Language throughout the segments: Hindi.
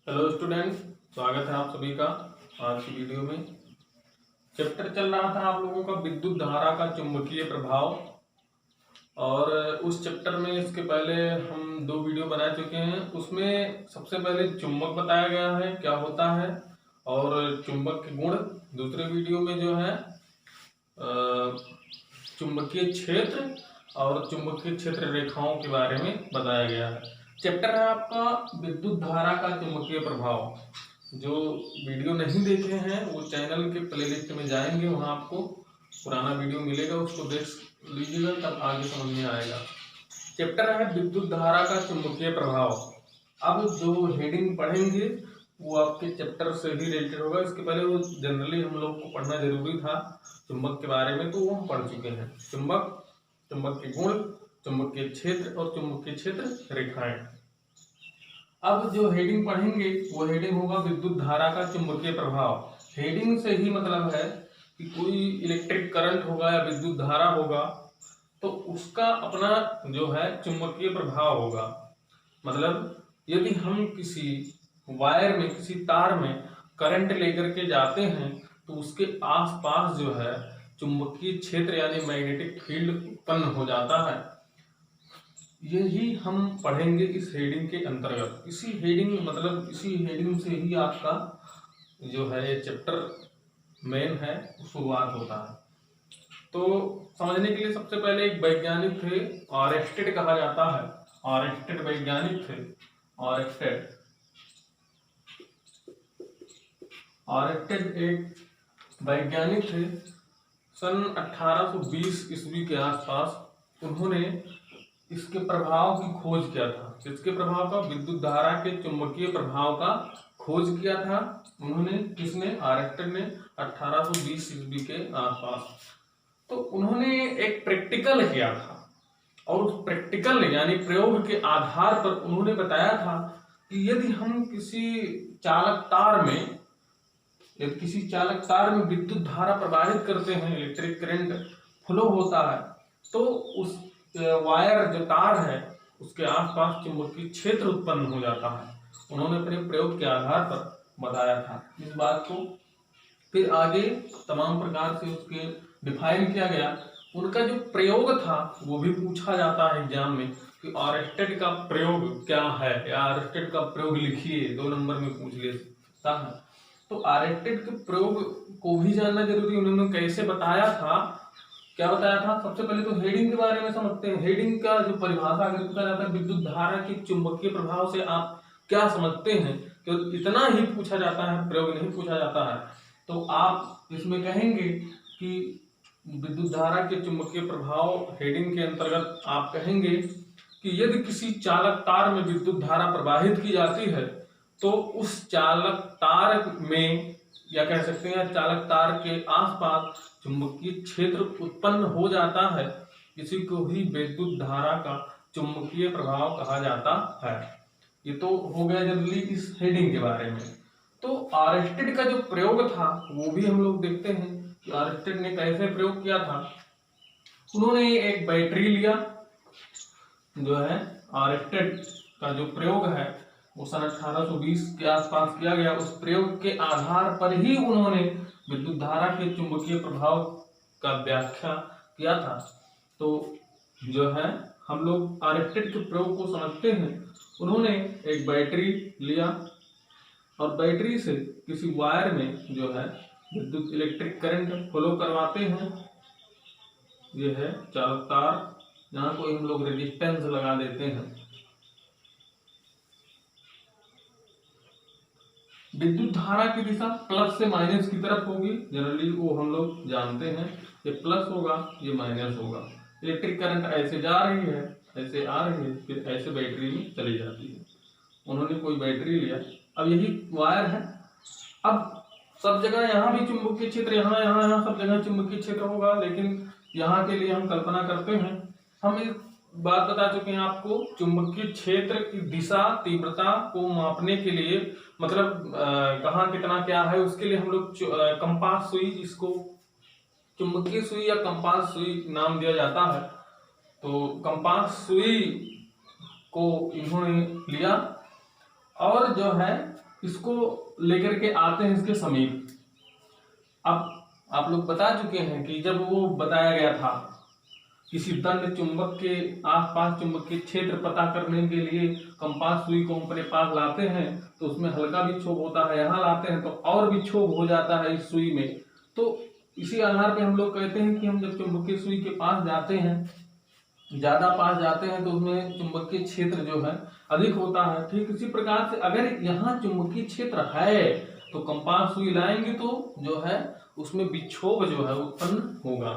हेलो स्टूडेंट, स्वागत है आप सभी का आज की वीडियो में। चैप्टर चल रहा था आप लोगों का विद्युत धारा का चुंबकीय प्रभाव। और उस चैप्टर में इसके पहले हम 2 वीडियो बना चुके हैं। उसमें सबसे पहले चुंबक बताया गया है क्या होता है और चुंबक के गुण। दूसरे वीडियो में जो है चुंबकीय क्षेत्र और चुंबकीय क्षेत्र रेखाओं के बारे में बताया गया है। चैप्टर है आपका विद्युत धारा का चुंबकीय प्रभाव। जो वीडियो नहीं देखे हैं वो चैनल के प्लेलिस्ट में जाएंगे, वहाँ आपको पुराना वीडियो मिलेगा, उसको देख लीजिएगा, तब आगे समझ में आएगा। चैप्टर है विद्युत धारा का चुंबकीय प्रभाव। अब जो हेडिंग पढ़ेंगे वो आपके चैप्टर से ही रिलेटेड होगा। इसके पहले वो जनरली हम लोग को पढ़ना जरूरी था चुंबक के बारे में, तो वो हम पढ़ चुके हैं। चुंबक, चुंबक के गुण, चुंबकीय क्षेत्र और चुंबकीय क्षेत्र रेखाएं। अब जो हेडिंग पढ़ेंगे वो हेडिंग होगा विद्युत धारा का चुंबकीय प्रभाव। हेडिंग से ही मतलब है कि कोई इलेक्ट्रिक करंट होगा या विद्युत धारा होगा तो उसका अपना जो है चुंबकीय प्रभाव होगा। मतलब यदि हम किसी वायर में, किसी तार में करंट लेकर के जाते हैं तो उसके आसपास जो है चुंबकीय क्षेत्र यानी मैग्नेटिक फील्ड उत्पन्न हो जाता है। यही हम पढ़ेंगे इस हेडिंग के अंतर्गत। इसी हेडिंग से ही आपका जो है ये चैप्टर मेन है शुरुआत होता है। तो समझने के लिए सबसे पहले एक वैज्ञानिक थे, ऑरेस्टेड कहा जाता है। ऑरेस्टेड वैज्ञानिक थे। ऑरेस्टेड एक वैज्ञानिक थे। सन 1820 ईस्वी के आसपास उन्होंने इसके प्रभाव की खोज किया था। किसके प्रभाव का? विद्युत धारा के चुंबकीय प्रभाव का खोज किया था उन्होंने। किसने? ऑरेस्टेड ने 1820 ईस्वी के आसपास। तो उन्होंने एक प्रैक्टिकल किया था और उस प्रैक्टिकल यानी प्रयोग के आधार पर उन्होंने बताया था कि यदि हम किसी चालक तार में विद्युत धारा प्रवाहित करते हैं, इलेक्ट्रिक करंट फ्लो होता है, तो उस वायर जो तार है उसके आसपास चुंबकीय क्षेत्र उत्पन्न हो जाता है। उन्होंने अपने प्रयोग के आधार पर बताया था इस बात को। फिर आगे तमाम प्रकार से उसके डिफाइन किया गया। उनका जो प्रयोग था वो भी पूछा जाता है एग्जाम में कि ऑरेस्टेड का प्रयोग क्या है, या ऑरेस्टेड का प्रयोग लिखिए, 2 नंबर में पूछ ले सकता है। तो ऑरेस्टेड के प्रयोग को भी जानना जरूरी। उन्होंने कैसे बताया था, क्या बताया था? सबसे पहले तो हेडिंग के बारे में समझते हैं। हेडिंग का जो परिभाषा अगर पूछा जाता है विद्युत धारा के चुंबकीय प्रभाव से आप क्या समझते हैं, तो इतना ही पूछा जाता है, प्रयोग नहीं पूछा जाता है। तो आप इसमें कहेंगे कि विद्युत धारा के चुंबकीय प्रभाव हेडिंग के अंतर्गत आप कहेंगे कि यदि किसी चालक तार में विद्युत धारा प्रवाहित की जाती है तो उस चालक तार में, या कह सकते हैं चालक तार के आसपास चुंबकीय क्षेत्र उत्पन्न हो जाता है। इसी को ही विद्युत धारा का चुंबकीय प्रभाव कहा जाता है। ये तो हो गया जनरली इस हेडिंग के बारे में। तो ऑरेस्टेड का जो प्रयोग था वो भी हम लोग देखते हैं कि ऑरेस्टेड ने कैसे प्रयोग किया था। उन्होंने एक बैटरी लिया, जो है ऑरेस्टेड का जो प्रयोग है वो सन 1820 के आसपास किया गया। उस प्रयोग के आधार पर ही उन्होंने विद्युत धारा के चुंबकीय प्रभाव का व्याख्या किया था। तो जो है हम लोग ऑरेस्टेड के प्रयोग को समझते हैं। उन्होंने एक बैटरी लिया और बैटरी से किसी वायर में जो है विद्युत इलेक्ट्रिक करंट फ्लो करवाते हैं। ये है चालक तार, जहाँ कोई हम लोग रेजिस्टेंस लगा देते हैं। विद्युत धारा की दिशा प्लस से माइनस की तरफ होगी, जनरली वो हम लोग जानते हैं। ये प्लस होगा, ये माइनस होगा। इलेक्ट्रिक करंट ऐसे जा रही है, ऐसे आ रही है, फिर ऐसे बैटरी में चली जाती है। उन्होंने कोई बैटरी लिया, अब यही वायर है। अब सब जगह यहाँ भी चुंबकीय क्षेत्र, यहाँ सब जगह चुंबकीय क्षेत्र होगा, लेकिन यहाँ के लिए हम कल्पना करते हैं। हम एक बात बता चुके हैं आपको, चुंबकीय क्षेत्र की दिशा तीव्रता को मापने के लिए, मतलब कहाँ कितना क्या है, उसके लिए हम लोग कंपास सुई, जिसको चुंबकीय सुई या कंपास सुई नाम दिया जाता है, तो कंपास सुई को इन्होंने लिया और जो है इसको लेकर के आते हैं इसके समीप। अब आप लोग बता चुके हैं कि जब वो बताया गया था किसी दंड चुंबक के आसपास चुंबकीय क्षेत्र पता करने के लिए कंपास सुई को अपने पास लाते हैं तो उसमें हल्का विक्षोभ होता है, यहाँ लाते हैं तो और विक्षोभ हो जाता है इस सुई में। तो इसी आधार पे हम लोग कहते हैं कि हम जब चुंबकीय सुई के पास जाते हैं, ज्यादा पास जाते हैं, तो उसमें चुंबकीय क्षेत्र जो है अधिक होता है। ठीक इसी प्रकार से अगर यहाँ चुंबकीय क्षेत्र है तो कंपास सुई लाएंगे तो जो है उसमें विक्षोभ जो है उत्पन्न होगा।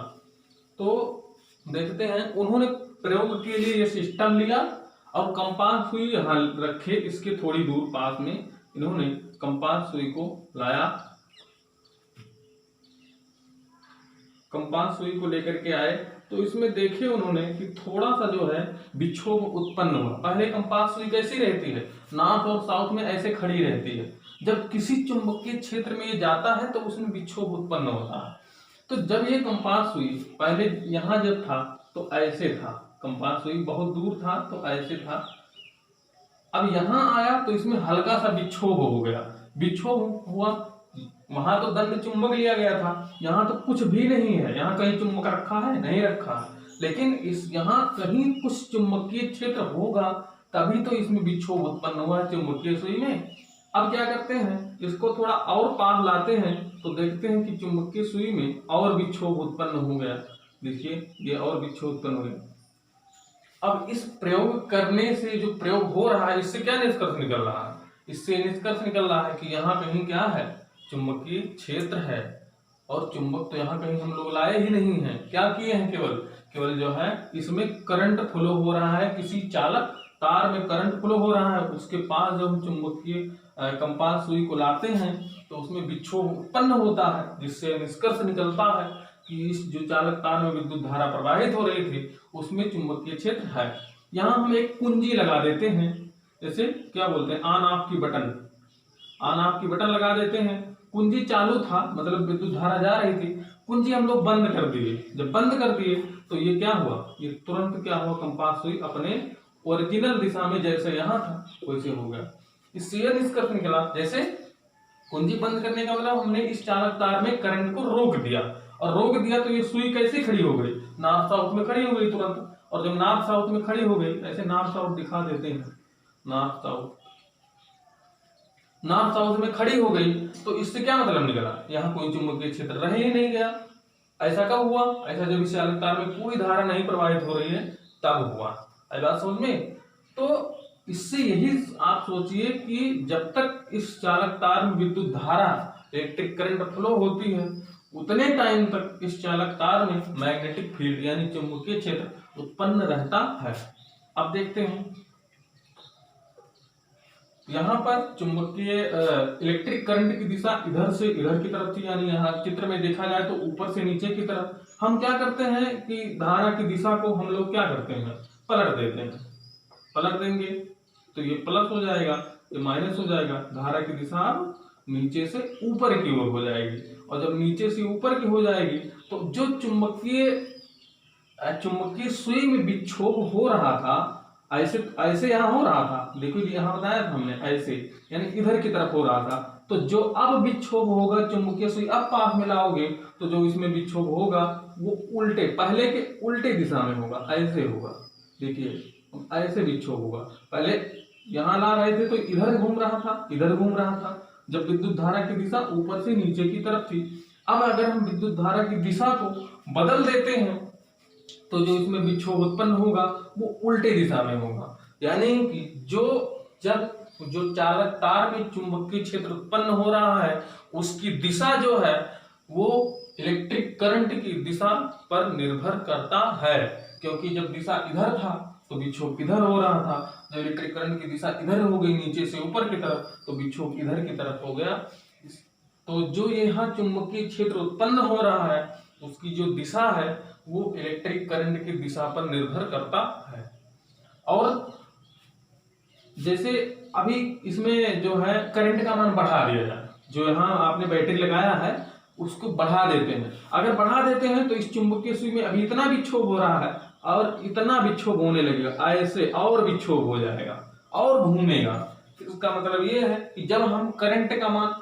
तो देखते हैं उन्होंने प्रयोग के लिए ये सिस्टम लिया और कंपास सुई यहाँ रखे, इसके थोड़ी दूर पास में इन्होंने कंपास सुई को लाया, कंपास सुई को लेकर के आए तो इसमें देखे उन्होंने कि थोड़ा सा जो है विक्षोभ उत्पन्न हुआ। पहले कंपास सुई कैसी रहती है, नॉर्थ और साउथ में ऐसे खड़ी रहती है, जब किसी चुंबकीय क्षेत्र में ये जाता है तो उसमें विक्षोभ उत्पन्न होता है। तो जब ये कंपास सुई पहले यहाँ जब था तो ऐसे था, कंपास सुई बहुत दूर था तो ऐसे था, अब यहाँ आया तो इसमें हल्का सा विक्षोभ हो गया। विक्षोभ हुआ, वहां तो दंड चुंबक लिया गया था, यहाँ तो कुछ भी नहीं है, यहाँ कहीं चुंबक रखा है नहीं रखा है, लेकिन इस यहाँ कहीं कुछ चुंबकीय क्षेत्र होगा तभी तो इसमें विक्षोभ उत्पन्न हुआ है चुंबकीय सुई में। अब क्या करते हैं, इसको थोड़ा और पास लाते हैं तो देखते हैं कि चुंबकीय सुई में और विक्षोभ उत्पन्न हो गया। देखिए ये और विक्षोभ उत्पन्न हो गया। अब इस प्रयोग करने से जो प्रयोग हो रहा है इससे क्या निष्कर्ष निकल रहा है, इससे निष्कर्ष निकल रहा है कि यहाँ कहीं क्या है, चुंबकीय क्षेत्र है। और चुंबक तो यहाँ कहीं हम लोग लाए ही नहीं है, क्या किए हैं, केवल जो है इसमें करंट फ्लो हो रहा है, किसी चालक तार में करंट फ्लो हो रहा है, उसके पास जब हम चुंबकीय कंपास सुई को लाते हैं तो उसमें विक्षोभ उत्पन्न होता है, जिससे निष्कर्ष निकलता है कि इस जो चालक तार में विद्युत धारा प्रवाहित हो रही थी उसमें चुंबकीय क्षेत्र है। यहाँ हम एक कुंजी लगा देते हैं, जैसे क्या बोलते हैं ऑन ऑफ की बटन, ऑन ऑफ की बटन लगा देते हैं। कुंजी चालू था मतलब विद्युत धारा जा रही थी, कुंजी हम लोग बंद कर दिए, जब बंद कर दिए तो ये क्या हुआ, ये तुरंत क्या हुआ, कंपास सुई अपने ओरिजिनल दिशा में जैसे यहाँ था वैसे हो गया। इससे यह निष्कर्ष निकला, जैसे कुंजी बंद करने का मतलब हमने इस चालक तार में करंट को रोक दिया, और रोक दिया तो ये सुई कैसे खड़ी हो गई, नॉर्थ साउथ में खड़ी हो गई तुरंत। और जब नॉर्थ साउथ में खड़ी हो गई, ऐसे नॉर्थ साउथ दिखा देते हैं, नॉर्थ साउथ में खड़ी हो गई तो इससे क्या मतलब निकला, यहाँ कोई चुंबकीय क्षेत्र रह ही नहीं गया। ऐसा कब हुआ, ऐसा जब इस चालक तार में कोई धारा नहीं प्रवाहित हो रही है तब हुआ। आई बात समझ में। तो इससे यही आप सोचिए कि जब तक इस चालक तार में विद्युत धारा इलेक्ट्रिक करंट फ्लो होती है उतने टाइम तक इस चालक तार में मैग्नेटिक फील्ड यानी चुंबकीय क्षेत्र उत्पन्न रहता है। अब देखते हैं यहाँ पर चुंबकीय इलेक्ट्रिक करंट की दिशा इधर से इधर की तरफ थी, यानी यहाँ चित्र में देखा जाए तो ऊपर से नीचे की तरफ। हम क्या करते हैं कि धारा की दिशा को हम लोग क्या करते हैं, पलट देते हैं। पलट देंगे तो ये प्लस हो जाएगा, ये माइनस हो जाएगा, धारा की दिशा अब नीचे से ऊपर की ओर हो जाएगी। और जब नीचे से ऊपर की हो जाएगी तो जो चुंबकीय सुई में विक्षोभ हो रहा था, ऐसे यहाँ हो रहा था, देखो यहाँ बताया था हमने ऐसे, यानी इधर की तरफ हो रहा था। तो जो अब विक्षोभ होगा चुंबकीय सुई अब पास में लाओगे तो जो इसमें विक्षोभ होगा वो उल्टे, पहले के उल्टे दिशा में होगा, ऐसे होगा। देखिए ऐसे विक्षोभ होगा, पहले यहाँ ला रहे थे तो इधर घूम रहा था, इधर घूम रहा था, जब विद्युत धारा की दिशा ऊपर से नीचे की तरफ थी। अब अगर हम विद्युत धारा की दिशा को बदल देते हैं तो जो इसमें विक्षोभ उत्पन्न होगा वो उल्टे दिशा में होगा, यानी कि जो चालक तार में चुंबकीय क्षेत्र उत्पन्न हो रहा है उसकी दिशा जो है वो इलेक्ट्रिक करंट की दिशा पर निर्भर करता है, क्योंकि जब दिशा इधर था तो विक्षोभ इधर हो रहा था, जब इलेक्ट्रिक करंट की दिशा इधर हो गई नीचे से ऊपर की तरफ तो विक्षोभ इधर की तरफ हो गया। तो जो यहाँ चुंबकीय क्षेत्र उत्पन्न हो रहा है उसकी जो दिशा है वो इलेक्ट्रिक करंट की दिशा पर निर्भर करता है। और जैसे अभी इसमें जो है करंट का मान बढ़ा दिया जाए, जो यहाँ आपने बैटरी लगाया है उसको बढ़ा देते हैं। अगर बढ़ा देते हैं तो इस चुंबकीय सुई में अभी इतना विक्षोभ हो रहा है और इतना विक्षोभ होने लगेगा, ऐसे और विक्षोभ हो जाएगा और घूमेगा। इसका मतलब ये है कि जब हम करंट का मान,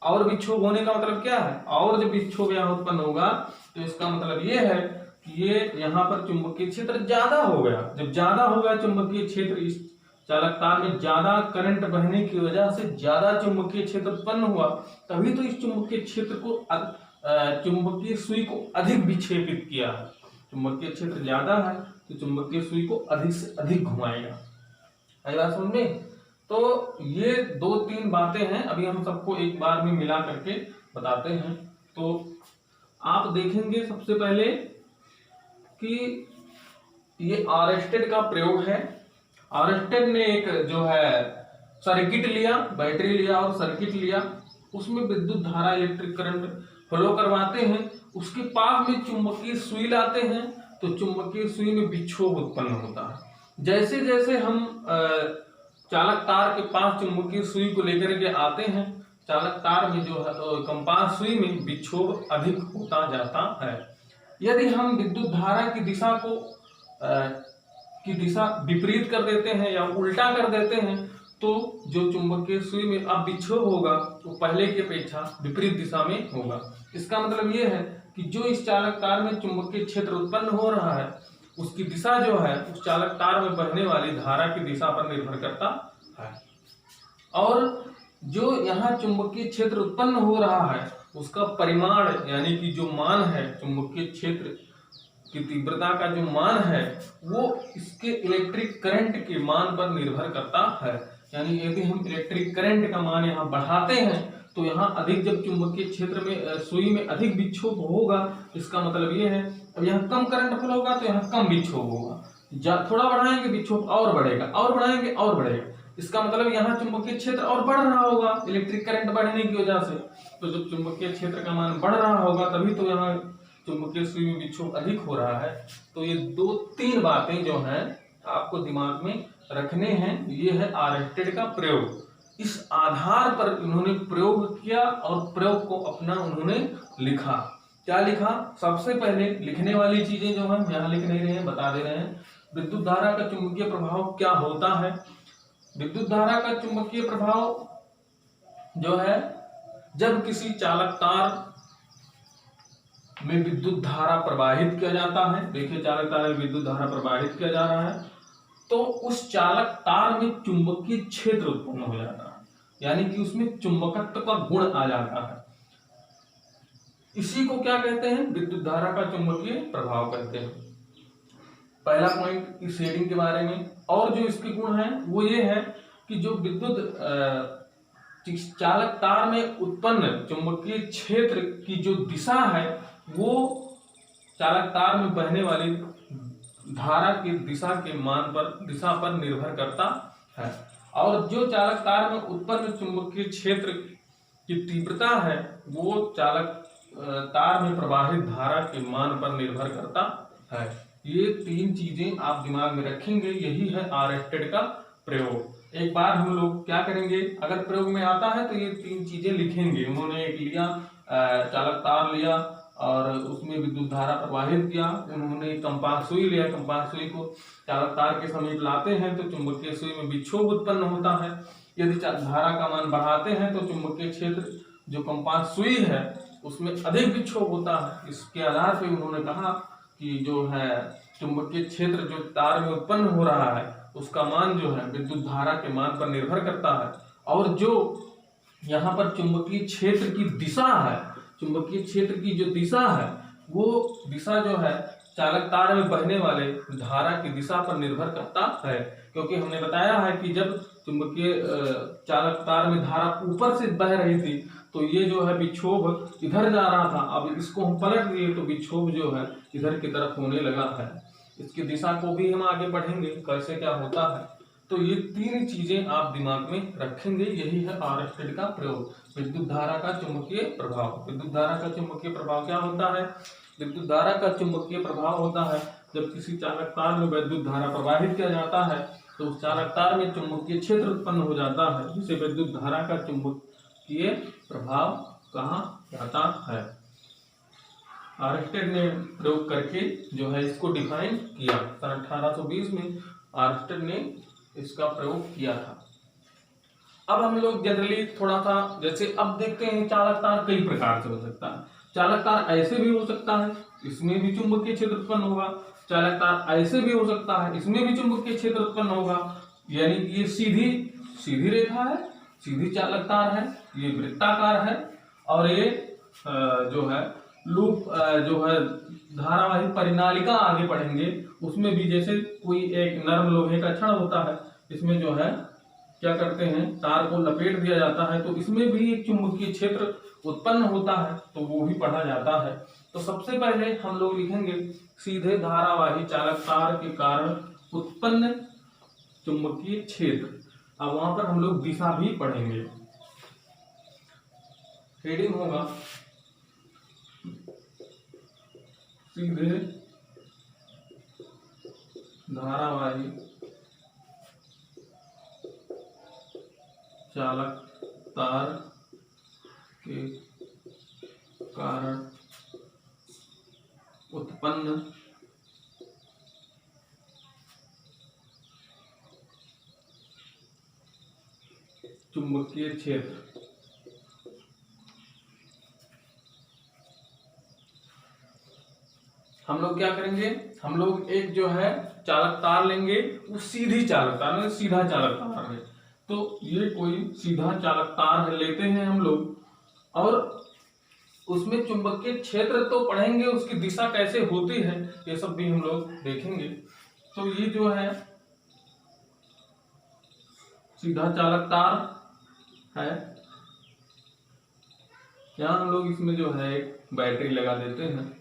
और विक्षोभ होने का मतलब क्या है, और जब विक्षोभ यहाँ उत्पन्न होगा तो इसका मतलब ये है कि ये यहाँ पर चुंबकीय क्षेत्र ज्यादा हो गया। जब ज्यादा हो गया चुंबकीय क्षेत्र, इस चालक तार में ज्यादा करंट बहने की वजह से ज्यादा चुंबकीय क्षेत्र उत्पन्न हुआ, तभी तो इस चुंबकीय क्षेत्र को चुंबकीय सुई को अधिक विक्षेपित किया है। चुंबकीय क्षेत्र ज्यादा है तो चुंबकीय सुई को अधिक से अधिक घुमाएगा। आई बात समझ में? तो ये 2-3 बातें हैं, अभी हम सबको एक बार में मिला करके बताते हैं। तो आप देखेंगे सबसे पहले कि ये आरएस्टेड का प्रयोग है। आरएस्टेड ने एक जो है सर्किट लिया, बैटरी लिया और सर्किट लिया, उसमें विद्युत धारा इलेक्ट्रिक करंट फ्लो करवाते हैं, उसके पास में चुंबकीय सुई लाते हैं तो चुंबकीय सुई में विक्षोभ उत्पन्न होता है। जैसे जैसे हम चालक तार के पास चुंबकीय सुई को लेकर के आते हैं, चालक तार में जो है कंपास सुई में विक्षोभ अधिक होता जाता है। यदि हम विद्युत धारा की दिशा विपरीत कर देते हैं या उल्टा कर देते हैं तो जो चुंबकीय सुई में अब विक्षोभ होगा वो पहले की अपेक्षा विपरीत दिशा में होगा। इसका मतलब ये है कि जो इस चालक तार में चुंबकीय क्षेत्र उत्पन्न हो रहा है उसकी दिशा जो है उस चालक तार में बहने वाली धारा की दिशा पर निर्भर करता है, और जो यहाँ चुंबकीय क्षेत्र उत्पन्न हो रहा है उसका परिमाण यानी कि जो मान है, चुंबकीय क्षेत्र की तीव्रता का जो मान है वो इसके इलेक्ट्रिक करंट के मान पर निर्भर करता है। यानी यदि हम इलेक्ट्रिक करंट का मान यहाँ बढ़ाते हैं तो यहाँ अधिक, जब चुंबकीय क्षेत्र में सुई में अधिक विक्षोभ होगा, इसका मतलब ये है अब यहाँ कम करंट फ्लो होगा तो यहाँ कम विक्षोभ होगा। थोड़ा बढ़ाएंगे विक्षोभ और बढ़ेगा, और बढ़ाएंगे और बढ़ेगा, इसका मतलब यहाँ चुंबकीय क्षेत्र और बढ़ रहा होगा इलेक्ट्रिक करंट बढ़ने की वजह से। तो जब चुंबकीय क्षेत्र का मान बढ़ रहा होगा तभी तो यहाँ चुंबकीय सुई में विक्षोभ अधिक हो रहा है। तो ये 2-3 बातें जो हैं आपको दिमाग में रखने हैं। ये है आरएस्टेड का प्रयोग। इस आधार पर इन्होंने प्रयोग किया और प्रयोग को अपना उन्होंने लिखा। क्या लिखा? सबसे पहले लिखने वाली चीजें जो है यहाँ लिख नहीं रहे हैं, बता दे रहे हैं। विद्युत धारा का चुंबकीय प्रभाव क्या होता है? विद्युत धारा का चुंबकीय प्रभाव जो है, जब किसी चालक तार में विद्युत धारा प्रवाहित किया जाता है, देखिए चालक तार में विद्युत धारा प्रवाहित किया जा रहा है, तो उस चालक तार में चुंबकीय क्षेत्र उत्पन्न हो जाता है, यानी कि उसमें चुंबकत्व का गुण आ जाता है। इसी को क्या कहते हैं? विद्युत धारा का चुंबकीय प्रभाव कहते हैं। पहला पॉइंट इस शेडिंग के बारे में। और जो इसके गुण हैं वो ये है कि जो विद्युत चालक तार में उत्पन्न चुंबकीय क्षेत्र की जो दिशा है वो चालक तार में बहने वाली धारा की दिशा पर निर्भर करता है। और जो चालक तार में उत्पन्न चुंबकीय क्षेत्र की तीव्रता है वो चालक तार में प्रवाहित धारा के मान पर निर्भर करता है। ये 3 चीजें आप दिमाग में रखेंगे। यही है आरएस्टेड का प्रयोग। एक बार हम लोग क्या करेंगे, अगर प्रयोग में आता है तो ये 3 चीजें लिखेंगे। उन्होंने एक लिया, चालक तार लिया और उसमें विद्युत धारा प्रवाहित किया। उन्होंने कंपास सुई लिया, कंपास सुई को चालक तार के समीप लाते हैं तो चुंबकीय सुई में विक्षोभ उत्पन्न होता है। यदि धारा का मान बढ़ाते हैं तो चुंबकीय क्षेत्र जो कंपास सुई है उसमें अधिक विक्षोभ होता है। इसके आधार पर उन्होंने कहा कि जो है चुंबकीय क्षेत्र जो तार में उत्पन्न हो रहा है उसका मान जो है विद्युत धारा के मान पर निर्भर करता है। और जो यहाँ पर चुंबकीय क्षेत्र की दिशा है, चुंबकीय क्षेत्र की जो दिशा है वो दिशा जो है चालक तार में बहने वाले धारा की दिशा पर निर्भर करता है। क्योंकि हमने बताया है कि जब चुंबकीय चालक तार में धारा ऊपर से बह रही थी तो ये जो है विक्षोभ इधर जा रहा था। अब इसको हम पलट दिए तो विक्षोभ जो है इधर की तरफ होने लगा है। इसकी दिशा को भी हम आगे बढ़ेंगे कैसे क्या होता है। तो ये 3 चीजें आप दिमाग में रखेंगे। यही है आरएस्टेड का प्रयोग, विद्युत धारा का चुंबकीय प्रभाव। विद्युत धारा का चुंबकीय प्रभाव क्या होता है? विद्युत धारा का चुंबकीय प्रभाव होता है जब किसी चालक तार में विद्युत धारा प्रवाहित किया जाता है तो उस चालक तार में चुंबकीय क्षेत्र उत्पन्न हो जाता है, जिसे विद्युत धारा का चुंबकीय प्रभाव कहा जाता है। आरएस्टेड ने प्रयोग करके जो है इसको डिफाइन किया। सन 1820 में आरएस्टेड ने इसका प्रयोग किया था। अब हम लोग जनरली थोड़ा सा जैसे अब देखते हैं चालक तार कई प्रकार से हो सकता है। चालक तार ऐसे भी हो सकता है, इसमें भी चुंबकीय क्षेत्र उत्पन्न होगा। चालक तार ऐसे भी हो सकता है, इसमें भी चुंबकीय क्षेत्र उत्पन्न होगा। यानी कि ये सीधी सीधी रेखा है, सीधी चालक तार है, ये वृत्ताकार है, और ये जो है लूप जो है धारावाही परिनालिका आगे पढ़ेंगे उसमें भी जैसे कोई एक नरम लोहे का छड़ होता है, इसमें जो है क्या करते हैं तार को लपेट दिया जाता है, तो इसमें भी एक चुंबकीय क्षेत्र उत्पन्न होता है, तो वो भी पढ़ा जाता है। तो सबसे पहले हम लोग लिखेंगे सीधे धारावाही चालक तार के कारण उत्पन्न चुंबकीय क्षेत्र। अब वहां पर हम लोग दिशा भी पढ़ेंगे। हेडिंग होगा सीधे धारावाही चालक तार के कारण उत्पन्न चुंबकीय क्षेत्र। हम लोग क्या करेंगे, हम लोग एक जो है चालक तार लेंगे, वो सीधी चालक तार है, सीधा चालक तार है। तो ये कोई सीधा चालक तार है लेते हैं हम लोग, और उसमें चुंबकीय क्षेत्र तो पढ़ेंगे, उसकी दिशा कैसे होती है ये सब भी हम लोग देखेंगे। तो ये जो है सीधा चालक तार है। यहाँ हम लोग इसमें जो है एक बैटरी लगा देते हैं।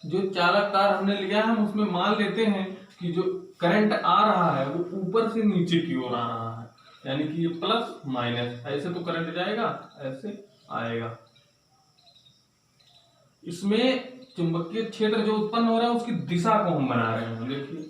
जो चालक तार हमने लिया है हम उसमें मान लेते हैं कि जो करंट आ रहा है वो ऊपर से नीचे की ओर आ रहा है, यानी कि ये प्लस माइनस, ऐसे तो करंट जाएगा, ऐसे आएगा। इसमें चुंबकीय क्षेत्र जो उत्पन्न हो रहा है उसकी दिशा को हम बना रहे हैं। देखिए,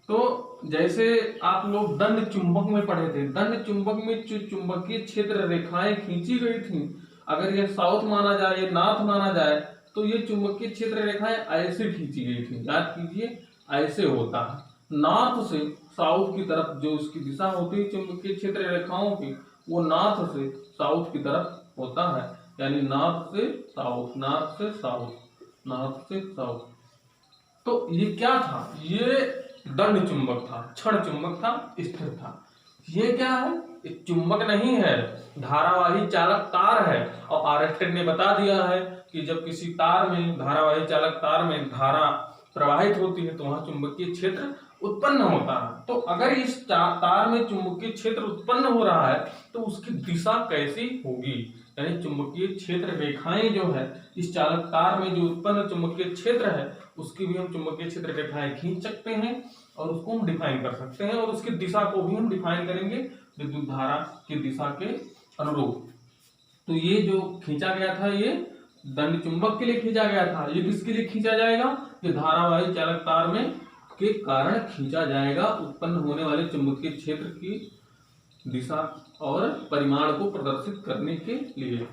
तो जैसे आप लोग दंड चुंबक में पढ़े थे, दंड चुंबक में जो चुंबकीय क्षेत्र रेखाएं खींची गई थी, अगर ये साउथ माना जाए, ये नॉर्थ माना जाए, तो ये चुंबकीय क्षेत्र रेखाएं ऐसे खींची गई थी। याद कीजिए, ऐसे होता है। नॉर्थ से साउथ की तरफ जो उसकी दिशा होती है चुंबकीय क्षेत्र रेखाओं की, वो नॉर्थ से साउथ की तरफ होता है, यानी नॉर्थ से साउथ, नॉर्थ से साउथ, नॉर्थ से साउथ। तो ये क्या था, ये दंड चुंबक था, क्षण चुंबक था, स्थिर था। ये क्या है, एक चुंबक नहीं है, धारावाही चालक तार है। और आरएसटेड ने बता दिया है कि जब किसी तार में, धारावाही चालक तार में धारा प्रवाहित होती है तो वहां चुंबकीय क्षेत्र उत्पन्न होता है। तो अगर इस तार में चुंबकीय क्षेत्र उत्पन्न हो रहा है तो उसकी दिशा कैसी होगी, यानी चुंबकीय क्षेत्र रेखाएं जो है इस चालक तार में जो उत्पन्न चुंबकीय क्षेत्र है उसकी भी हम चुंबकीय क्षेत्र रेखाएं खींच सकते हैं और उसको हम डिफाइन कर सकते हैं, और उसकी दिशा को भी हम डिफाइन करेंगे विद्युत धारा की दिशा के अनुरूप। तो ये जो खींचा गया था ये दंड चुंबक के लिए खींचा गया था। ये किसके लिए खींचा जाएगा, ये धारावाही चालक तार में के कारण खींचा जाएगा, उत्पन्न होने वाले चुंबकीय क्षेत्र की दिशा और परिमाण को प्रदर्शित करने के लिए।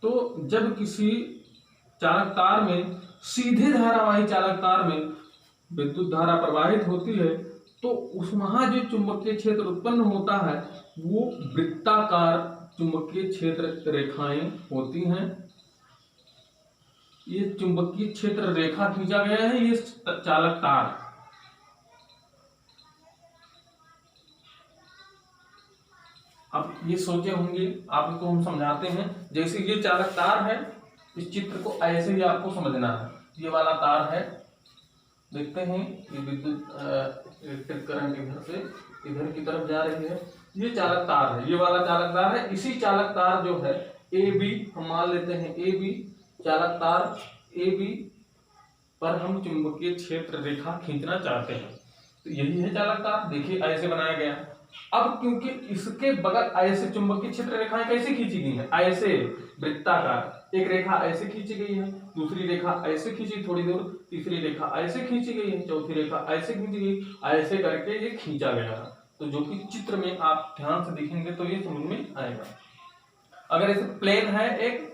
तो जब किसी चालक तार में, सीधे धारावाही चालक तार में विद्युत धारा प्रवाहित होती है तो उस वहां जो चुंबकीय क्षेत्र उत्पन्न होता है वो वृत्ताकार चुंबकीय क्षेत्र रेखाएं होती हैं। ये चुंबकीय क्षेत्र रेखा खींचा गया है, ये चालक तार। अब ये सोचे होंगे, आपको हम समझाते हैं। जैसे ये चालक तार है, इस चित्र को ऐसे ही आपको समझना है। ये वाला तार है, देखते हैं ये विद्युत इलेक्ट्रिक करंट इधर से इधर की तरफ जा रही है। ये चालक तार है, ये वाला चालक तार है। इसी चालक तार जो है ए बी, हम मान लेते हैं ए बी चालक तार, ए बी पर हम चुंबकीय क्षेत्र रेखा खींचना चाहते हैं। तो यही है चालक तार। देखिए ऐसे बनाया गया। अब क्योंकि इसके बगल ऐसे चुंबकीय क्षेत्र रेखाएं कैसे खींची गई हैं, ऐसे वृत्ताकार, एक रेखा ऐसे खींची गई है, दूसरी रेखा ऐसे खींची थोड़ी दूर, तीसरी रेखा ऐसे खींची गई है, चौथी रेखा ऐसे खींची गई, ऐसे करके ये खींचा गया है। तो जो कि चित्र में आप ध्यान से देखेंगे तो ये समझ में आएगा। अगर ऐसे प्लेन है, एक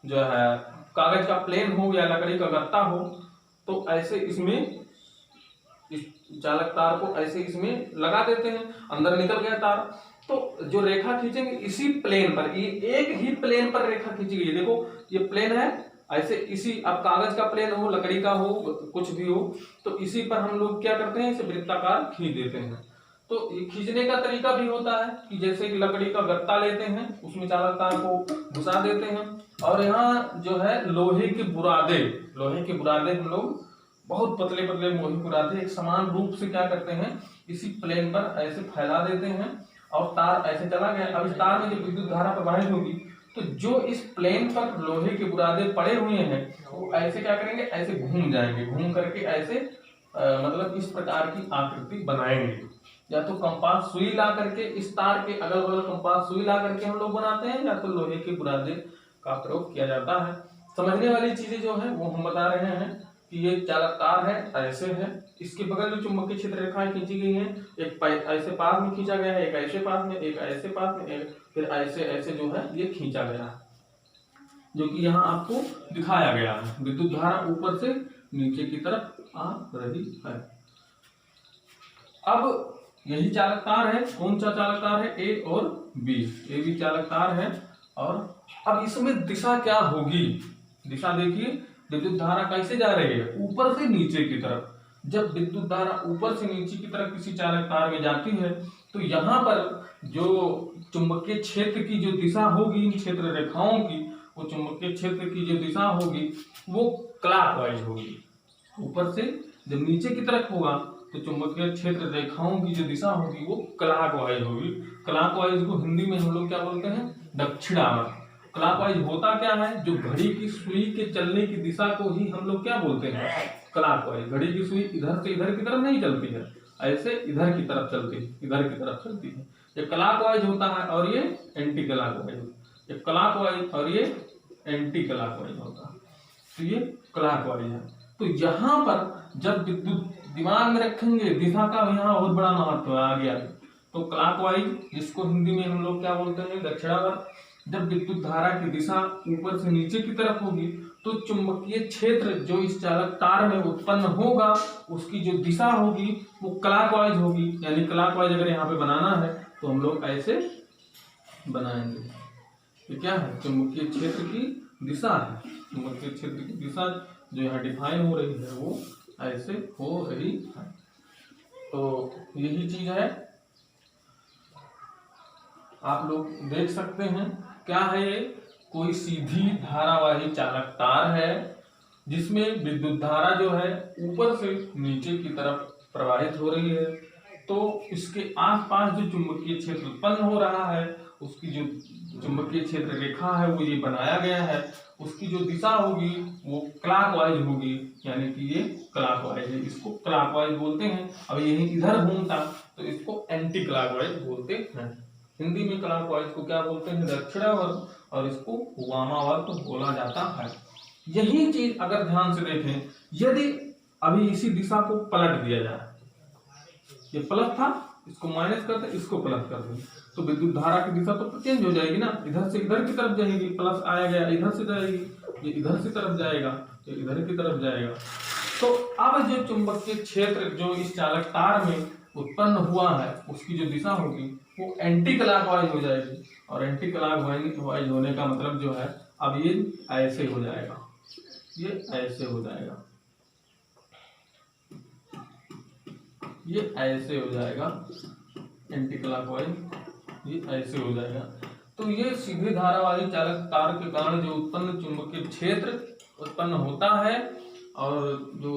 जो है कागज का प्लेन हो या लकड़ी का गत्ता हो, तो ऐसे इसमें इस चालक तार को ऐसे इसमें लगा देते हैं, अंदर निकल गया तार। तो जो रेखा खींचेंगे इसी प्लेन पर, ये एक ही प्लेन पर रेखा खींची गई है। देखो ये प्लेन है, ऐसे इसी, अब कागज का प्लेन हो, लकड़ी का हो, कुछ भी हो, तो इसी पर हम लोग क्या करते हैं, इसे वृत्ताकार खींच देते हैं। तो ये खींचने का तरीका भी होता है कि जैसे कि लकड़ी का गत्ता लेते हैं, उसमें चालक तार को घुसा देते हैं, और यहाँ जो है लोहे के बुरादे हम लोग बहुत पतले पतले लोहे के बुरादे एक समान रूप से क्या करते हैं, इसी प्लेन पर ऐसे फैला देते हैं, और तार ऐसे चला गया। अब इस तार में जब विद्युत धारा प्रवाहित होगी, तो जो इस प्लेन पर लोहे के बुरादे पड़े हुए हैं वो ऐसे क्या करेंगे, ऐसे घूम जाएंगे, घूम करके ऐसे मतलब इस प्रकार की आकृति बनाएंगे। या तो कंपास सुई ला करके इस तार के अगल बगल कंपास सुई ला करके हम लोग बनाते हैं, या तो लोहे के बुरादे का प्रयोग किया जाता है। समझने वाली चीजें जो है वो हम बता रहे हैं कि ये चालक तार है, ऐसे है, इसके बगल में चुंबकीय क्षेत्र रेखाएं खींची गई हैं, एक ऐसे पास में खींचा गया है, एक ऐसे पास में, एक ऐसे पास में, एक फिर ऐसे ऐसे जो है ये खींचा गया है, जो कि यहाँ आपको दिखाया गया है। विद्युत धारा ऊपर से नीचे की तरफ आ रही है। अब यही चालक तार है, कौन सा चालक तार है, ए और बी, ए बी चालक तार है। और अब इसमें दिशा क्या होगी, दिशा देखिए, विद्युत धारा कैसे जा रही है, ऊपर से नीचे की तरफ। जब विद्युत धारा ऊपर से नीचे की तरफ किसी चालक तार में जाती है, तो यहाँ पर जो चुंबकीय क्षेत्र की जो दिशा होगी, इन क्षेत्र रेखाओं की, वो चुंबकीय क्षेत्र की जो दिशा होगी वो क्लॉकवाइज होगी। ऊपर से जब नीचे की तरफ होगा तो चुंबकीय क्षेत्र रेखाओं की जो दिशा होगी वो क्लॉकवाइज होगी। क्लॉकवाइज को हिंदी में हम लोग क्या बोलते हैं, दक्षिणावर्त। क्लॉकवाइज होता क्या है, जो घड़ी की सुई के चलने की दिशा को ही हम लोग क्या बोलते हैं, क्लॉकवाइज। घड़ी की सुई इधर से इधर की तरफ नहीं चलती है, ऐसे इधर की तरफ चलती है, इधर की तरफ चलती है। ये क्लॉकवाइज होता है, और ये एंटी क्लॉकवाइज, ये क्लॉकवाइज और ये एंटी क्लॉकवाइज होता है। तो ये क्लॉकवाइज है। तो यहाँ पर जब विद्युत दिमाग में रखेंगे, दिशा का यहाँ बहुत बड़ा महत्व है आगे आगे। तो क्लॉकवाइज, जिसको हिंदी में हम लोग क्या बोलते हैं, दक्षिणावर्त। जब विद्युत धारा की दिशा ऊपर से नीचे की तरफ होगी, तो चुंबकीय क्षेत्र जो इस चालक तार में उत्पन्न होगा, उसकी जो दिशा होगी वो क्लॉकवाइज होगी। यानी क्लॉकवाइज अगर यहाँ पे बनाना है तो हम लोग ऐसे बनाएंगे। ये क्या है, चुंबकीय क्षेत्र की दिशा है। चुंबकीय क्षेत्र की दिशा जो यहाँ डिफाइन हो रही है वो ऐसे हो रही है। तो यही चीज है, आप लोग देख सकते हैं। क्या है ये, कोई सीधी धारावाही चालक तार है जिसमें विद्युत धारा जो है ऊपर से नीचे की तरफ प्रवाहित हो रही है। तो इसके आसपास जो चुंबकीय क्षेत्र उत्पन्न हो रहा है, उसकी जो चुंबकीय क्षेत्र रेखा है वो ये बनाया गया है, उसकी जो दिशा होगी वो क्लॉकवाइज होगी, यानी कि ये क्लॉकवाइज है, इसको क्लॉकवाइज बोलते हैं। अब यही इधर घूमता तो इसको एंटी क्लॉकवाइज बोलते हैं। हिंदी में क्लॉकवाइज को क्या बोलते हैं, दक्षिणावर्त, और इसको वामावर्त बोला जाता है। यही चीज अगर ध्यान से देखें, यदि अभी इसी दिशा को पलट दिया जाए, ये प्लस था, इसको माइनस कर दे, इसको प्लस कर दे, तो विद्युत धारा की दिशा तो चेंज हो जाएगी ना, इधर से इधर की तरफ जाएगी, प्लस आया गया इधर से जाएगी, ये इधर से तरफ जाएगा, ये इधर की तरफ जाएगा। तो अब जो चुंबकीय क्षेत्र जो इस चालक तार में उत्पन्न हुआ है, उसकी जो दिशा होगी वो एंटी क्लॉकवाइज हो जाएगी। और एंटी क्लॉकवाइज होने का मतलब जो है, अब ये ऐसे हो जाएगा, ये ऐसे हो जाएगा, ये ऐसे हो जाएगा, एंटी क्लॉकवाइज ये ऐसे हो जाएगा। तो ये सीधी धारावाही चालक तार के कारण जो उत्पन्न चुंबकीय क्षेत्र उत्पन्न होता है, और जो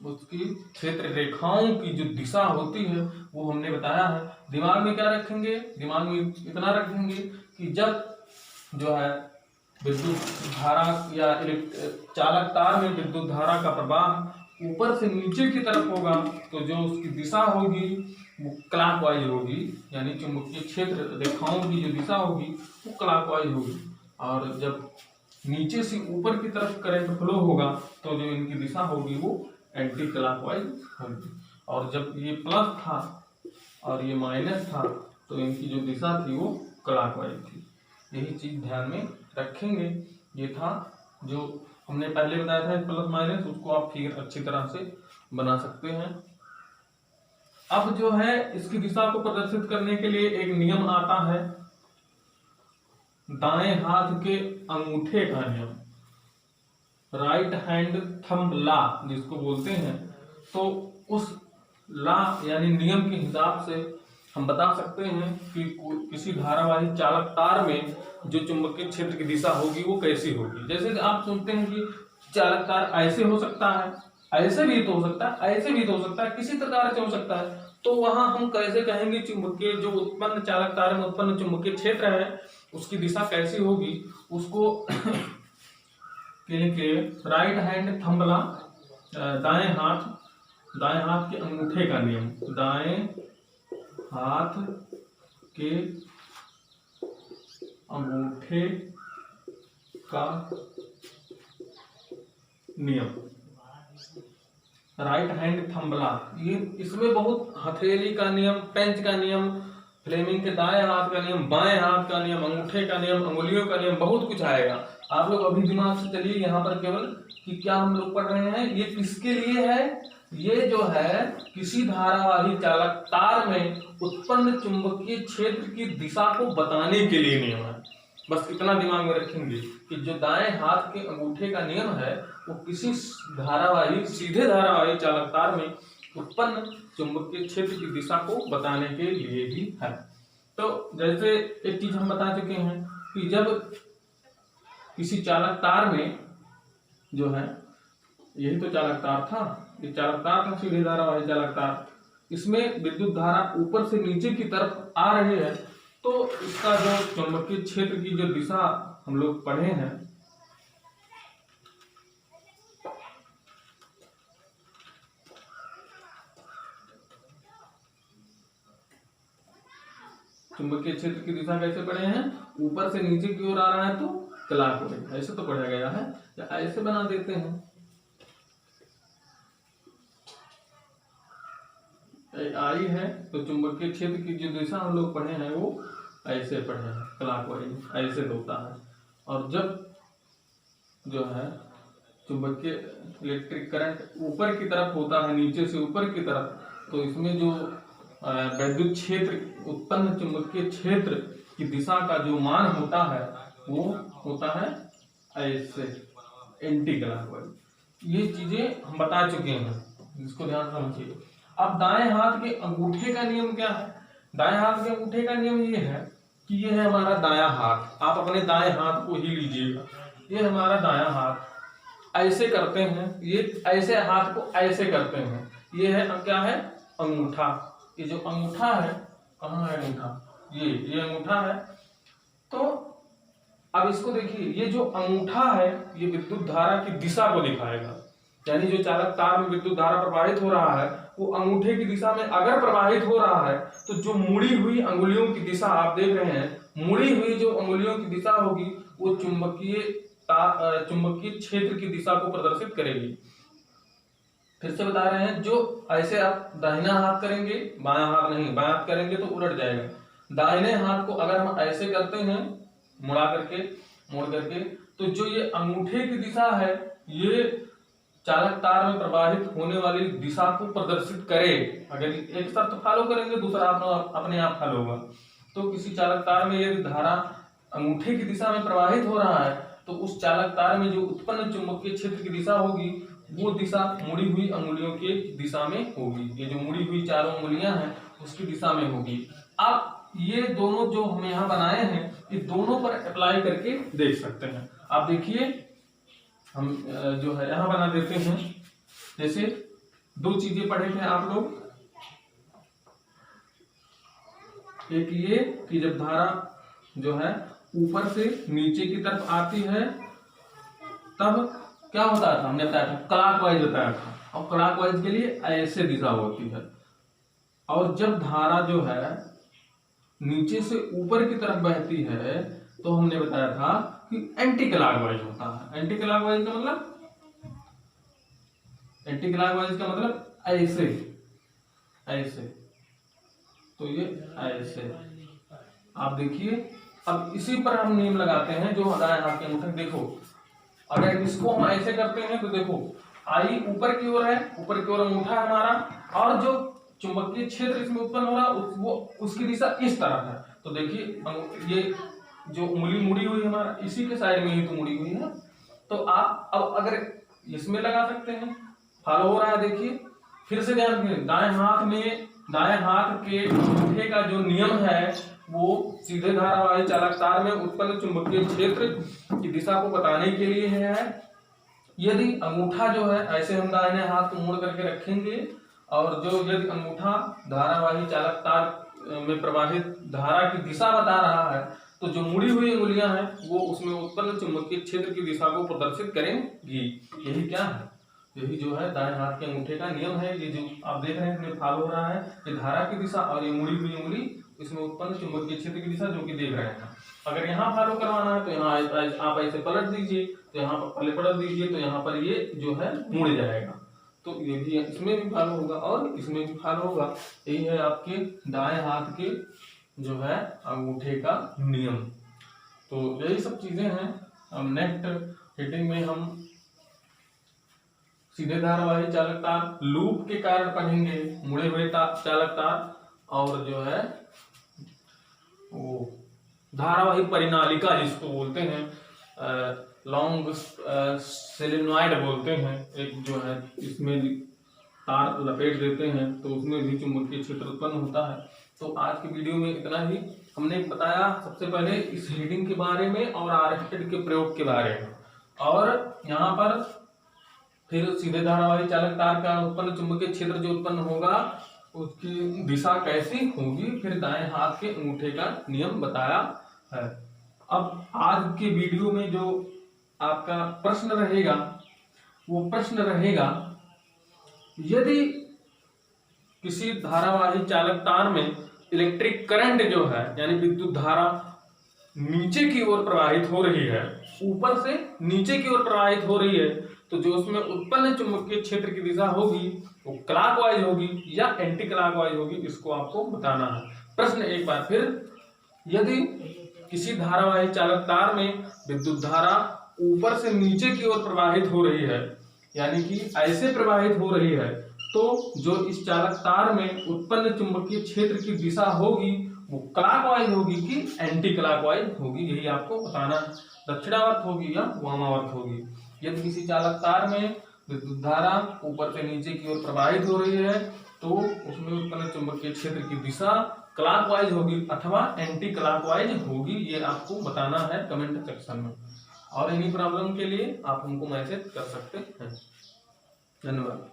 उसकी क्षेत्र रेखाओं की जो दिशा होती है वो हमने बताया है। दिमाग में क्या रखेंगे, दिमाग में इतना रखेंगे कि जब जो है विद्युत धारा या चालक तार में विद्युत धारा का प्रवाह ऊपर से नीचे की तरफ होगा तो जो उसकी दिशा होगी वो क्लॉकवाइज होगी, यानी चुंबकीय क्षेत्र रेखाओं की जो दिशा होगी वो क्लॉकवाइज होगी। और जब नीचे से ऊपर की तरफ करंट फ्लो होगा तो जो इनकी दिशा होगी वो एंटी क्लॉकवाइज होगी। और जब ये प्लस था और ये माइनस था तो इनकी जो दिशा थी वो क्लॉकवाइज थी। यही चीज ध्यान में रखेंगे। ये था जो हमने पहले बताया था प्लस माइनस, उसको आप फिगर अच्छी तरह से बना सकते हैं। अब जो है इसकी दिशा को प्रदर्शित करने के लिए एक नियम आता है, दाएं हाथ के अंगूठे का नियम, राइट हैंड थंब लॉ जिसको बोलते हैं। तो उस लॉ यानी नियम के हिसाब से हम बता सकते हैं कि किसी धारावाही चालक तार में जो चुंबकीय क्षेत्र की दिशा होगी वो कैसी होगी। जैसे आप सुनते हैं कि चालक तार ऐसे हो सकता है, ऐसे भी तो हो सकता है, ऐसे भी तो हो सकता है, किसी प्रकार से हो सकता है। तो वहां हम कैसे कहेंगे चुंबकीय जो उत्पन्न चालक तार में उत्पन्न चुंबकीय क्षेत्र है उसकी दिशा कैसी होगी, उसको के राइट हैंड थंब लॉ, दाएं हाथ के अंगूठे का नियम, दाएं हाथ के अंगूठे का नियम, राइट हैंड थंब लॉ। ये इसमें बहुत हथेली का नियम, पेंच का नियम, फ्लेमिंग के दाएं हाथ का नियम, बाएं हाथ का नियम, अंगूठे का नियम, अंगुलियों का नियम, बहुत कुछ आएगा। आप लोग अभी दिमाग से चलिए यहाँ पर केवल कि क्या हम लोग पढ़ रहे हैं, ये किसके लिए है। ये जो है किसी धारावाही चालक तार में उत्पन्न चुंबकीय क्षेत्र की दिशा को बताने के लिए नियम है। बस इतना दिमाग में रखेंगे कि जो दाएं हाथ के अंगूठे का नियम है वो किसी सीधे धारावाही चालक तार में उत्पन्न चुंबकीय क्षेत्र की दिशा को बताने के लिए ही है। तो जैसे एक चीज हम बता चुके हैं कि जब किसी चालक तार में जो है, यही तो चालक तार था, ये चालक तार था सीधे धारावाही चालक तार, इसमें विद्युत धारा ऊपर से नीचे की तरफ आ रही है तो इसका जो चुंबकीय क्षेत्र की जो दिशा हम लोग पढ़े हैं, चुंबकीय क्षेत्र की दिशा कैसे पढ़े हैं, ऊपर से नीचे की ओर आ रहा है तो क्लॉकवाइज, ऐसे तो पढ़ा गया है, या ऐसे बना देते हैं, आई है तो चुंबकीय क्षेत्र की जो दिशा हम लोग पढ़े हैं वो ऐसे पढ़े हैं, क्लॉकवाइज ऐसे होता है। और जब जो है चुंबकीय इलेक्ट्रिक करंट ऊपर की तरफ होता है, नीचे से ऊपर की तरफ, तो इसमें जो वैद्युत क्षेत्र उत्पन्न चुंबकीय क्षेत्र की दिशा का जो मान होता है वो होता है ऐसे, एंटी क्लॉकवाइज। ये चीजें हम बता चुके हैं, इसको ध्यान समझिए। अब दाएं हाथ के अंगूठे का नियम क्या है। दाएं हाथ के अंगूठे का नियम ये है कि ये है हमारा दायां हाथ, आप अपने दाएं हाथ को ही लीजिएगा, ये हमारा दायां हाथ, ऐसे करते हैं, ये ऐसे हाथ को ऐसे करते हैं, ये है क्या है, अंगूठा। ये जो अंगूठा है, कहाँ है अंगूठा, ये अंगूठा है। तो अब इसको देखिए, ये जो अंगूठा है ये विद्युत धारा की दिशा को दिखाएगा, यानी जो चालक तार में विद्युत धारा प्रवाहित हो रहा है वो अंगूठे की दिशा में अगर प्रवाहित हो रहा है तो जो मुड़ी हुई अंगुलियों की दिशा आप देख रहे हैं, मुड़ी हुई जो अंगुलियों की दिशा होगी वो चुंबकीय क्षेत्र की दिशा को प्रदर्शित करेगी। फिर से बता रहे हैं, जो ऐसे आप दाहिना हाथ करेंगे, बायां हाथ नहीं, बायां हाथ करेंगे तो उलट जाएगा। दाहिने हाथ को अगर हम ऐसे करते हैं मोड़ करके, तो जो ये अंगूठे की दिशा है ये चालक तार में प्रवाहित होने वाली दिशा को प्रदर्शित करे। अगर एक शर्त फॉलो करेंगे दूसरा अपने आप हल होगा। तो किसी चालक तार में यदि धारा अंगूठे की दिशा में प्रवाहित हो रहा है तो उस चालक तार में जो उत्पन्न चुंबकीय क्षेत्र की दिशा होगी वो दिशा मुड़ी हुई अंगुलियों की दिशा में होगी। ये जो मुड़ी हुई चारों अंगुलियां हैं उसकी दिशा में होगी। अब ये दोनों जो हम यहाँ बनाए हैं ये दोनों पर अप्लाई करके देख सकते हैं। आप देखिए, हम जो है यहाँ बना देते हैं। जैसे दो चीजें पढ़े थे आप लोग, एक ये कि जब धारा जो है ऊपर से नीचे की तरफ आती है तब क्या होता था, हमने बताया था क्लॉकवाइज बताया था, और क्लॉकवाइज के लिए ऐसे दिशा होती है। और जब धारा जो है नीचे से ऊपर की तरफ बहती है तो हमने बताया था कि एंटी क्लॉकवाइज होता है। एंटी क्लॉकवाइज का मतलब ऐसे ऐसे, तो ये ऐसे आप देखिए। अब इसी पर हम नियम लगाते हैं जो दाएं हाथ के अंगूठे। देखो अगर इसको हम ऐसे करते हैं तो देखो आई ऊपर की ओर है, ऊपर की ओर अंगूठा है हमारा, और जो चुंबकीय क्षेत्र इसमें उत्पन्न हो रहा वो उसकी दिशा इस तरफ है। तो देखिए ये जो उंगली मुड़ी हुई है हमारा इसी के साइड में ही तो मुड़ी हुई है। तो आप अब अगर इसमें लगा सकते हैं, फॉलो हो रहा है। देखिए फिर से ध्यान दें, दाएं हाथ के अंगूठे का जो नियम है वो सीधे धारावाही चालक तार में उत्पन्न चुंबकीय क्षेत्र की दिशा को बताने के लिए है। यदि अंगूठा जो है ऐसे हम दाहिने हाथ को मोड़ करके रखेंगे और जो यदि अंगूठा धारावाही चालक तार में प्रवाहित धारा की दिशा बता रहा है तो जो मुड़ी हुई उंगलियां हैं वो उसमें उत्पन्न चुंबकीय क्षेत्र की दिशा को प्रदर्शित करेंगी। यही क्या है, यही जो है दाएं हाथ के अंगूठे का नियम है। ये जो आप देख रहे हैं इसमें फॉलो हो रहा है, ये धारा की दिशा और ये मुड़ी हुई उंगली इसमें उत्पन्न चुंबकीय क्षेत्र की दिशा जो कि देख रहे हैं। अगर यहाँ फॉलो करवाना है तो यहाँ आप ऐसे पलट दीजिए, तो यहाँ पर पलट दीजिए तो यहाँ पर ये जो है मुड़ जाएगा। तो ये भी इसमें भी फॉलो होगा और इसमें भी फॉलो होगा। यही है आपके दाएं हाथ के जो है अंगूठे का नियम। तो यही सब चीजें हैं। अब नेक्स्ट हिटिंग में हम सीधे धारावाही चालक तार, लूप के कारण पढ़ेंगे, मुड़े हुए चालक तार, और जो है वो धारावाही परिनालिका जिसको बोलते हैं, लॉन्ग सोलेनॉइड बोलते हैं। एक जो है इसमें तार लपेट देते हैं तो उसमें भी चुंबकीय क्षेत्र उत्पन्न होता है। तो आज की वीडियो में इतना ही। हमने बताया सबसे पहले इस हीटिंग के बारे में और आरएफएड के प्रयोग के बारे में, और यहाँ पर फिर सीधे धारावाही चालक तार का उत्पन्न चुंबकीय क्षेत्र जो उत्पन्न होगा उसकी दिशा कैसी होगी, फिर दाएं हाथ के अंगूठे का नियम बताया है। अब आज के वीडियो में जो आपका प्रश्न रहेगा वो प्रश्न रहेगा, यदि किसी धारावाही चालक तार में इलेक्ट्रिक करंट जो है यानी विद्युत धारा नीचे की ओर प्रवाहित हो रही है, ऊपर से नीचे की ओर प्रवाहित हो रही है, तो जो उसमें उत्पन्न चुंबकीय क्षेत्र की दिशा होगी वो क्लॉकवाइज होगी या एंटी क्लॉकवाइज होगी, इसको आपको बताना है। प्रश्न एक बार फिर, यदि किसी धारावाही चालक तार में विद्युत धारा ऊपर से नीचे की ओर प्रवाहित हो रही है यानी कि ऐसे प्रवाहित हो रही है, तो जो इस चालक तार में उत्पन्न चुंबकीय क्षेत्र की दिशा होगी वो क्लॉकवाइज होगी कि एंटी क्लॉकवाइज होगी, यही आपको बताना। दक्षिणावर्त होगी या वामावर्त होगी। यदि किसी चालक तार में विद्युत धारा ऊपर से नीचे की ओर प्रवाहित हो रही है तो उसमें उत्पन्न चुंबकीय क्षेत्र की दिशा क्लॉकवाइज होगी अथवा एंटी क्लॉकवाइज होगी, ये आपको बताना है कमेंट सेक्शन में। और एनी प्रॉब्लम के लिए आप हमको मैसेज कर सकते हैं। धन्यवाद।